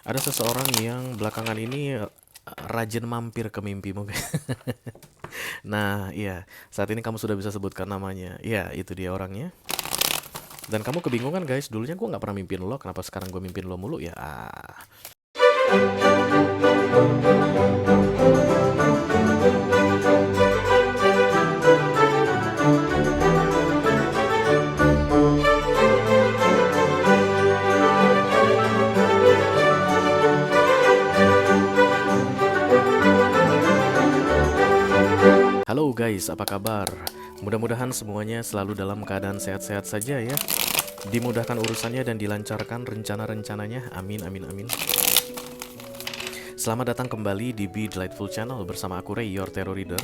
Ada seseorang yang belakangan ini rajin mampir ke mimpimu. Nah, iya, saat ini kamu sudah bisa sebutkan namanya. Iya, itu dia orangnya. Dan kamu kebingungan guys, dulunya gue nggak pernah mimpin lo, kenapa sekarang gue mimpin lo mulu ya? Halo guys, apa kabar? Mudah-mudahan semuanya selalu dalam keadaan sehat-sehat saja ya. Dimudahkan urusannya dan dilancarkan rencana-rencananya. Amin, amin, amin. Selamat datang kembali di Be Delightful Channel bersama aku Ray, your Tarot Reader.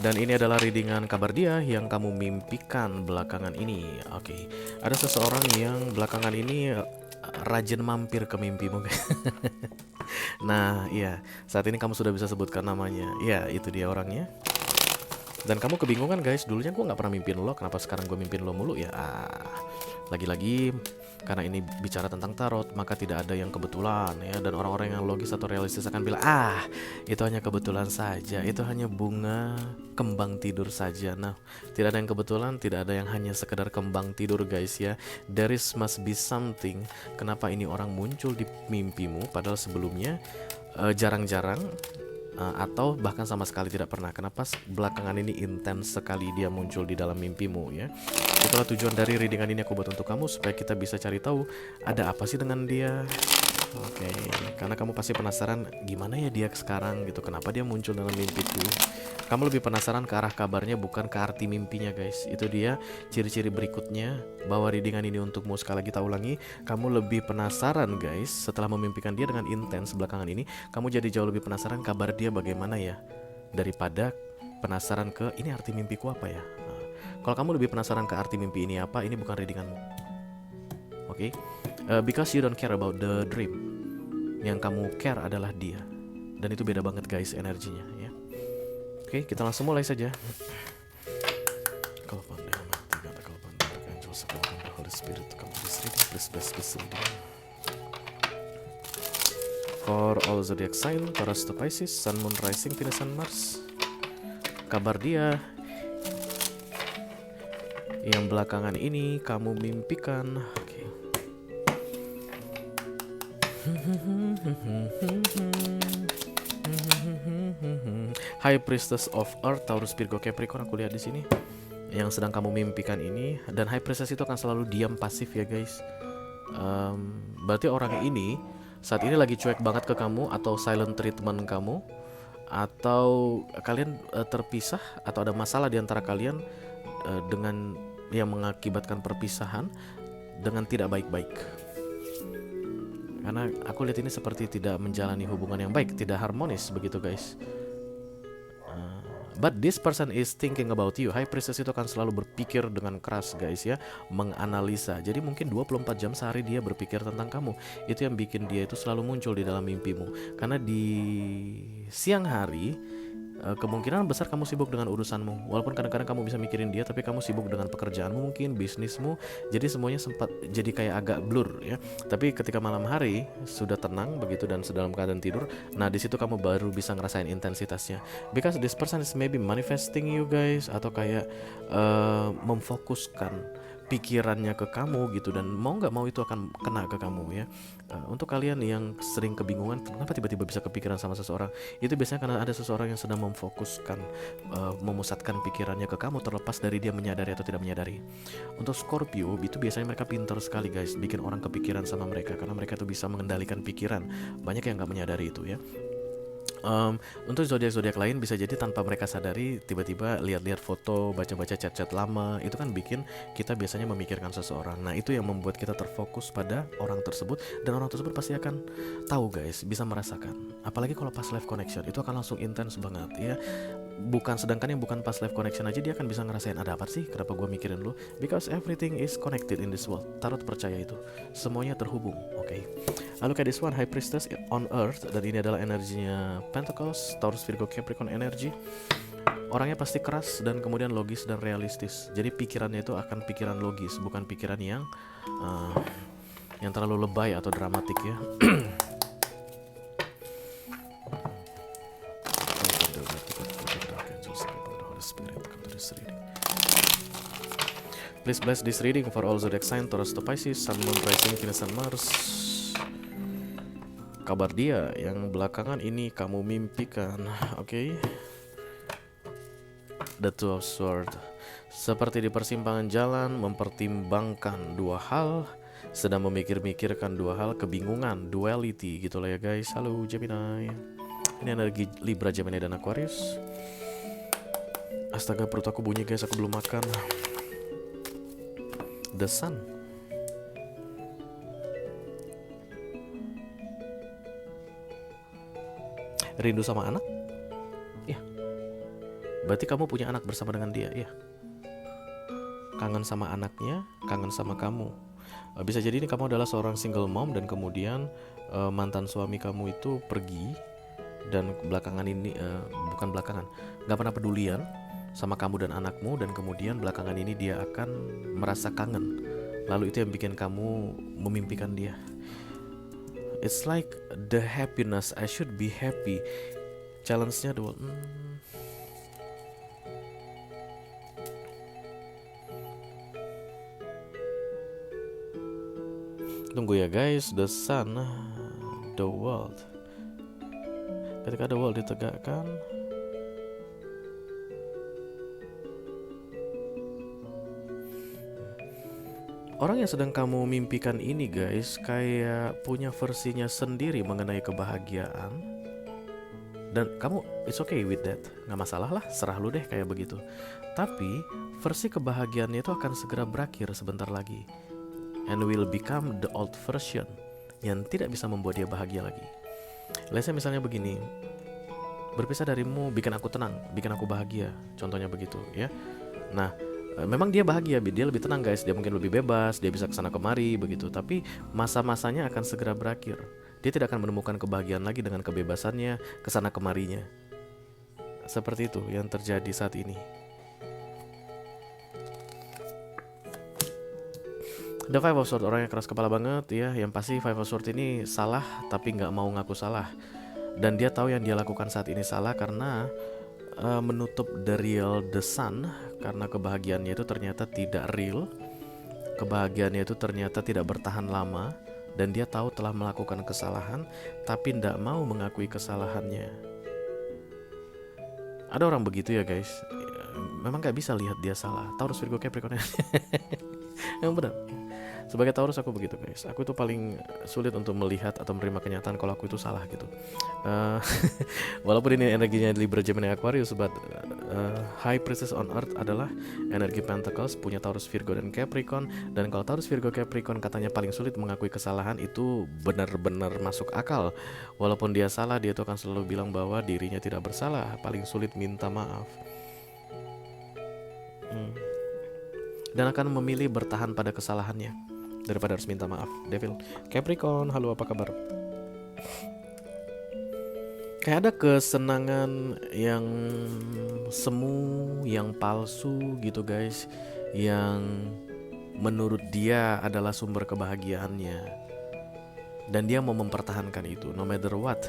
Dan ini adalah readingan kabar dia yang kamu mimpikan belakangan ini. Oke, ada seseorang yang belakangan ini rajin mampir ke mimpimu. Nah, iya, saat ini kamu sudah bisa sebutkan namanya. Iya, itu dia orangnya. Dan kamu kebingungan guys, dulunya gue nggak pernah mimpin lo, kenapa sekarang gue mimpin lo mulu ya? Lagi-lagi karena ini bicara tentang tarot, maka tidak ada yang kebetulan ya. Dan orang-orang yang logis atau realistis akan bilang, itu hanya kebetulan saja, itu hanya bunga kembang tidur saja. Nah, tidak ada yang kebetulan, tidak ada yang hanya sekedar kembang tidur guys ya. There is must be something. Kenapa ini orang muncul di mimpimu, padahal sebelumnya jarang-jarang atau bahkan sama sekali tidak pernah. Kenapa belakangan ini intens sekali dia muncul di dalam mimpimu ya? Itulah tujuan dari readingan ini aku buat untuk kamu, supaya kita bisa cari tahu ada apa sih dengan dia. Oke, karena kamu pasti penasaran gimana ya dia sekarang gitu, kenapa dia muncul dalam mimpiku. Kamu lebih penasaran ke arah kabarnya, bukan ke arti mimpinya guys. Itu dia ciri-ciri berikutnya bahwa readingan ini untukmu. Sekali lagi kita ulangi, kamu lebih penasaran guys setelah memimpikan dia dengan intens belakangan ini. Kamu jadi jauh lebih penasaran kabar dia bagaimana ya, daripada penasaran ke ini arti mimpiku apa ya. Kalau kamu lebih penasaran ke arti mimpi ini apa, ini bukan readinganmu. Oke, because you don't care about the dream. Yang kamu care adalah dia. Dan itu beda banget guys energinya ya. Oke, kita langsung mulai saja. Kalau pandai mati, kata kalau pandai angel sekarang the Holy Spirit to come to this reading, please bless this reading. For all zodiac sign, Taurus to Pisces, Sun, Moon, Rising, Venus, and Mars. Kabar dia yang belakangan ini kamu mimpikan. Oke. High Priestess of Earth, Taurus, Virgo, Capricorn, aku lihat di sini yang sedang kamu mimpikan ini. Dan High Priestess itu akan selalu diam pasif ya guys. Berarti orang ini saat ini lagi cuek banget ke kamu, atau silent treatment kamu, atau kalian terpisah, atau ada masalah di antara kalian dengan yang mengakibatkan perpisahan dengan tidak baik-baik. Karena aku lihat ini seperti tidak menjalani hubungan yang baik, tidak harmonis begitu guys. But this person is thinking about you. High Priestess itu akan selalu berpikir dengan keras guys ya, menganalisa. Jadi mungkin 24 jam sehari dia berpikir tentang kamu. Itu yang bikin dia itu selalu muncul di dalam mimpimu. Karena di siang hari kemungkinan besar kamu sibuk dengan urusanmu. Walaupun kadang-kadang kamu bisa mikirin dia, tapi kamu sibuk dengan pekerjaanmu mungkin, bisnismu. Jadi semuanya sempat jadi kayak agak blur ya. Tapi ketika malam hari sudah tenang begitu dan dalam keadaan tidur, nah di situ kamu baru bisa ngerasain intensitasnya. Because this person is maybe manifesting you guys, atau kayak memfokuskan pikirannya ke kamu gitu, dan mau nggak mau itu akan kena ke kamu ya. Untuk kalian yang sering kebingungan kenapa tiba-tiba bisa kepikiran sama seseorang, itu biasanya karena ada seseorang yang sedang memfokuskan, memusatkan pikirannya ke kamu, terlepas dari dia menyadari atau tidak menyadari. Untuk Scorpio itu biasanya mereka pintar sekali guys, bikin orang kepikiran sama mereka, karena mereka tuh bisa mengendalikan pikiran. Banyak yang nggak menyadari itu ya. Untuk zodiak-zodiak lain bisa jadi tanpa mereka sadari, tiba-tiba lihat-lihat foto, baca-baca chat-chat lama, itu kan bikin kita biasanya memikirkan seseorang. Nah itu yang membuat kita terfokus pada orang tersebut, dan orang tersebut pasti akan tahu guys, bisa merasakan. Apalagi kalau pas live connection, itu akan langsung intens banget ya. Sedangkan yang bukan pas live connection aja, dia akan bisa ngerasain ada apa sih, kenapa gue mikirin lu. Because everything is connected in this world. Tarot percaya itu, semuanya terhubung. Oke. Lalu kayak this one, High Priestess on Earth, dan ini adalah energinya Pentacles, Taurus, Virgo, Capricorn energy. Orangnya pasti keras dan kemudian logis dan realistis. Jadi pikirannya itu akan pikiran logis, bukan pikiran yang terlalu lebay atau dramatik ya. Please bless this reading for all zodiac sign Taurus to Pisces, Sun, Moon, Rising, Venus, and Mars. Kabar dia yang belakangan ini kamu mimpikan. Oke. The Two of Swords. Seperti di persimpangan jalan, mempertimbangkan dua hal, sedang memikir-mikirkan dua hal, kebingungan, duality gitulah ya guys. Halo Gemini. Ini energi Libra, Gemini, dan Aquarius. Astaga, perut aku bunyi guys, aku belum makan. The Sun. Rindu sama anak? Ya. Berarti kamu punya anak bersama dengan dia, ya. Kangen sama anaknya, kangen sama kamu. Bisa jadi ini kamu adalah seorang single mom dan kemudian mantan suami kamu itu pergi dan belakangan ini bukan belakangan, nggak pernah pedulian sama kamu dan anakmu, dan kemudian belakangan ini dia akan merasa kangen. Lalu itu yang bikin kamu memimpikan dia. It's like the happiness, I should be happy. Challenge-nya dua. Tunggu ya guys, the sun, the world. Ketika the world ditegakkan, orang yang sedang kamu mimpikan ini guys, kayak punya versinya sendiri mengenai kebahagiaan. Dan kamu it's okay with that, gak masalah lah, serah lu deh kayak begitu. Tapi versi kebahagiaannya itu akan segera berakhir sebentar lagi, and will become the old version yang tidak bisa membuat dia bahagia lagi. Misalnya begini, berpisah darimu bikin aku tenang, bikin aku bahagia, contohnya begitu ya. Nah, memang dia bahagia, dia lebih tenang guys, dia mungkin lebih bebas, dia bisa kesana kemari begitu. Tapi masa-masanya akan segera berakhir. Dia tidak akan menemukan kebahagiaan lagi dengan kebebasannya, kesana kemarinya. Seperti itu yang terjadi saat ini. The Five of Swords, orang yang keras kepala banget ya. Yang pasti Five of Swords ini salah tapi gak mau ngaku salah. Dan dia tahu yang dia lakukan saat ini salah karena menutup the real the sun. Karena kebahagiaannya itu ternyata tidak real. Kebahagiaannya itu ternyata tidak bertahan lama. Dan dia tahu telah melakukan kesalahan tapi gak mau mengakui kesalahannya. Ada orang begitu ya guys. Memang gak bisa lihat dia salah. Taurus, Virgo, Capricorn. Yang benar. Sebagai Taurus aku begitu guys. Aku tuh paling sulit untuk melihat atau menerima kenyataan kalau aku itu salah gitu. Walaupun ini energinya Libra, Gemini, Aquarius, but High Priestess on Earth adalah energi Pentacles, punya Taurus, Virgo, dan Capricorn. Dan kalau Taurus, Virgo, Capricorn katanya paling sulit mengakui kesalahan, itu benar-benar masuk akal. Walaupun dia salah, dia tuh akan selalu bilang bahwa dirinya tidak bersalah, paling sulit minta maaf. Dan akan memilih bertahan pada kesalahannya daripada harus minta maaf. Devil. Capricorn, halo, apa kabar? Kayak ada kesenangan yang semu, yang palsu gitu guys, yang menurut dia adalah sumber kebahagiaannya. Dan dia mau mempertahankan itu, no matter what.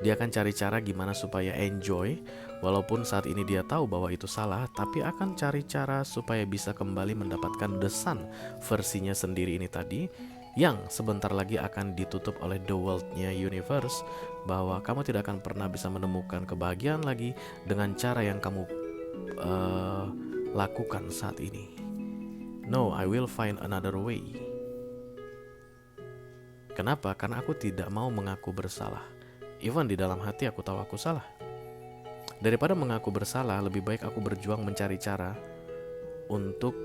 Dia akan cari cara gimana supaya enjoy. Walaupun saat ini dia tahu bahwa itu salah, tapi akan cari cara supaya bisa kembali mendapatkan the sun versinya sendiri ini tadi, yang sebentar lagi akan ditutup oleh the world-nya universe. Bahwa kamu tidak akan pernah bisa menemukan kebahagiaan lagi dengan cara yang kamu lakukan saat ini. No, I will find another way. Kenapa? Karena aku tidak mau mengaku bersalah. Even di dalam hati aku tahu aku salah. Daripada mengaku bersalah, lebih baik aku berjuang mencari cara untuk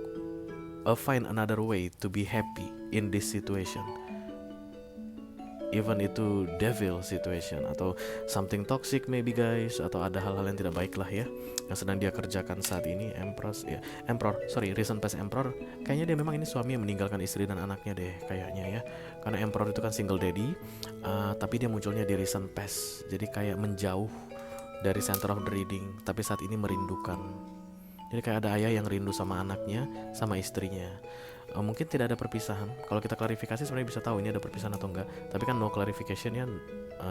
find another way to be happy in this situation. Even itu devil situation atau something toxic maybe guys, atau ada hal-hal yang tidak baik lah ya yang sedang dia kerjakan saat ini. Recent past Emperor, kayaknya dia memang ini suami yang meninggalkan istri dan anaknya deh kayaknya ya. Karena Emperor itu kan single daddy, tapi dia munculnya di recent past, jadi kayak menjauh dari center of the reading, tapi saat ini merindukan. Jadi kayak ada ayah yang rindu sama anaknya, sama istrinya. Mungkin tidak ada perpisahan. Kalau kita klarifikasi sebenarnya bisa tahu ini ada perpisahan atau enggak. Tapi kan no clarification ya,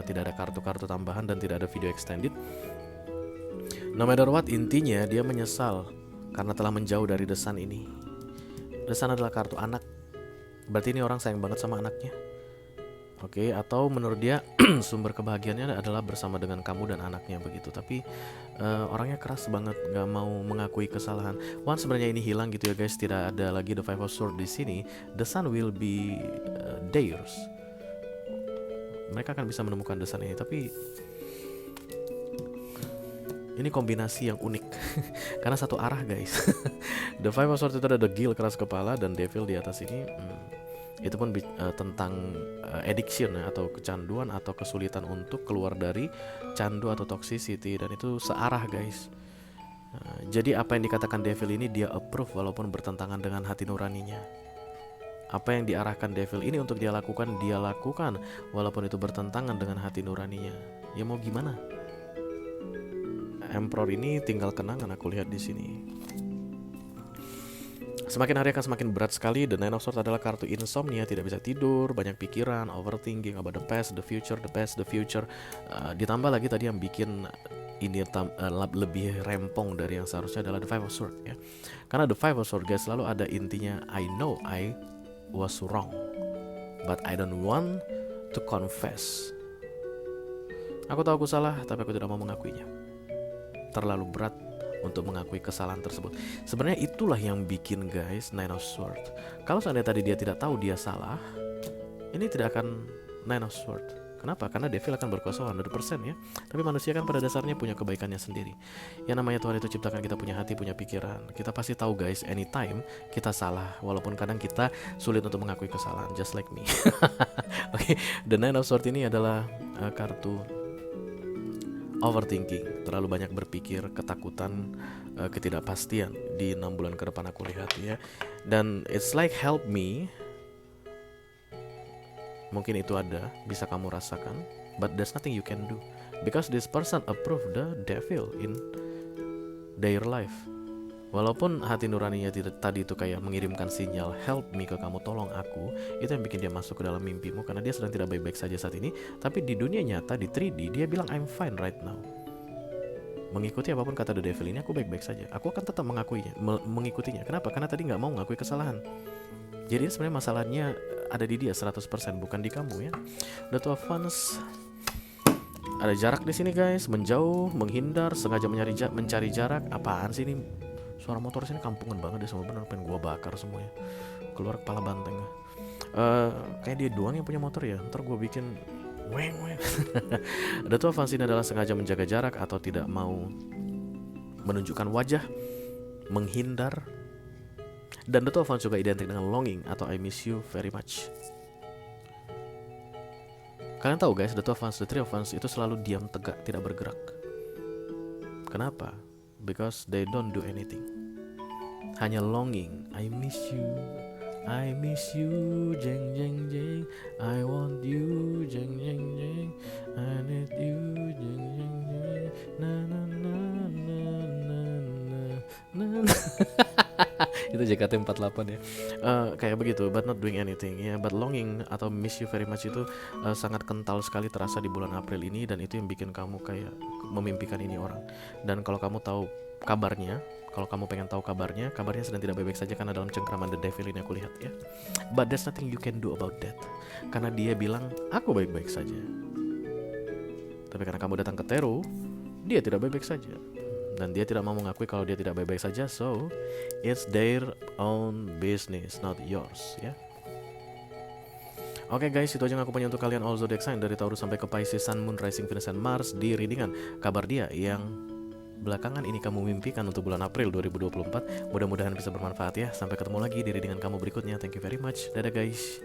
tidak ada kartu-kartu tambahan dan tidak ada video extended. No matter what, intinya dia menyesal karena telah menjauh dari the sun ini. The Sun adalah kartu anak. Berarti ini orang sayang banget sama anaknya. Oke, atau menurut dia sumber kebahagiaannya adalah bersama dengan kamu dan anaknya begitu. Tapi orangnya keras banget, nggak mau mengakui kesalahan. Once sebenarnya ini hilang gitu ya guys, tidak ada lagi the Five of Swords di sini. The Sun will be theirs. Mereka akan bisa menemukan The Sun ini, tapi ini kombinasi yang unik karena satu arah guys. The Five of Swords itu ada the Gil keras kepala dan Devil di atas ini. Itu pun tentang addiction ya, atau kecanduan atau kesulitan untuk keluar dari candu atau toxicity, dan itu searah guys. Jadi apa yang dikatakan Devil ini dia approve walaupun bertentangan dengan hati nuraninya. Apa yang diarahkan Devil ini untuk dia lakukan walaupun itu bertentangan dengan hati nuraninya. Ya mau gimana? Emperor ini tinggal kenangan aku lihat di sini. Semakin hari akan semakin berat sekali. The Nine of Swords adalah kartu insomnia, tidak bisa tidur, banyak pikiran, overthinking about the past, the future, the past, the future. Ditambah lagi tadi yang bikin ini lebih rempong dari yang seharusnya adalah the Five of Swords ya. Karena the Five of Swords guys selalu ada intinya, I know I was wrong, but I don't want to confess. Aku tahu aku salah, tapi aku tidak mau mengakuinya. Terlalu berat untuk mengakui kesalahan tersebut. Sebenarnya itulah yang bikin guys Nine of Swords. Kalau seandainya tadi dia tidak tahu dia salah, ini tidak akan Nine of Swords. Kenapa? Karena Devil akan berkuasa 100% ya. Tapi manusia kan pada dasarnya punya kebaikannya sendiri. Yang namanya Tuhan itu ciptakan kita punya hati, punya pikiran. Kita pasti tahu guys, anytime kita salah, walaupun kadang kita sulit untuk mengakui kesalahan, just like me. Oke, The Nine of Swords ini adalah kartu overthinking, terlalu banyak berpikir, ketakutan, ketidakpastian di 6 bulan ke depan aku lihat ya. Dan it's like help me. Mungkin itu ada, bisa kamu rasakan, but there's nothing you can do because this person approve the devil in their life. Walaupun hati nuraninya tadi itu kayak mengirimkan sinyal help me ke kamu, tolong aku, itu yang bikin dia masuk ke dalam mimpimu karena dia sedang tidak baik-baik saja saat ini. Tapi di dunia nyata, di 3D, dia bilang I'm fine right now. Mengikuti apapun kata the devil ini, aku baik-baik saja. Aku akan tetap mengakuinya, mengikutinya. Kenapa? Karena tadi nggak mau mengakui kesalahan. Jadi sebenarnya masalahnya ada di dia 100%, bukan di kamu ya. The Two of Wands. Ada jarak di sini guys, menjauh, menghindar, sengaja mencari jarak. Apaan sih ini? Suara motor sini kampungan banget deh, sama bener pengen gua bakar semuanya. Keluar kepala banteng. Kayak dia doang yang punya motor ya. Ntar gua bikin weng. The Two of Wands ini adalah sengaja menjaga jarak atau tidak mau menunjukkan wajah, menghindar. Dan The Two of Wands juga identik dengan longing atau I miss you very much. Kalian tahu guys, The Two of Wands, The Three of Wands itu selalu diam tegak, tidak bergerak. Kenapa? Because they don't do anything. Hanya longing. I miss you, jeng jeng jeng. I want you, jeng jeng jeng. I need you, jeng jeng jeng. Na na na na na na. Itu JKT48 ya. Kayak begitu, but not doing anything ya. But longing atau miss you very much itu sangat kental sekali terasa di bulan April ini, dan itu yang bikin kamu kayak memimpikan ini orang. Dan kalau kamu tahu kabarnya, kalau kamu pengen tahu kabarnya sedang tidak baik-baik saja karena dalam cengkraman the devil ini aku lihat ya. But there's nothing you can do about that. Karena dia bilang aku baik-baik saja. Tapi karena kamu datang ke Teru, dia tidak baik-baik saja. Dan dia tidak mau mengakui kalau dia tidak baik-baik saja. So it's their own business, not yours ya. Oke guys, itu aja yang aku punya untuk kalian all zodiac sign dari Taurus sampai ke Pisces, Sun, Moon, Rising, Venus, dan Mars di readingan kabar dia yang belakangan ini kamu mimpikan untuk bulan April 2024. Mudah-mudahan bisa bermanfaat ya. Sampai ketemu lagi di readingan kamu berikutnya. Thank you very much. Dadah guys.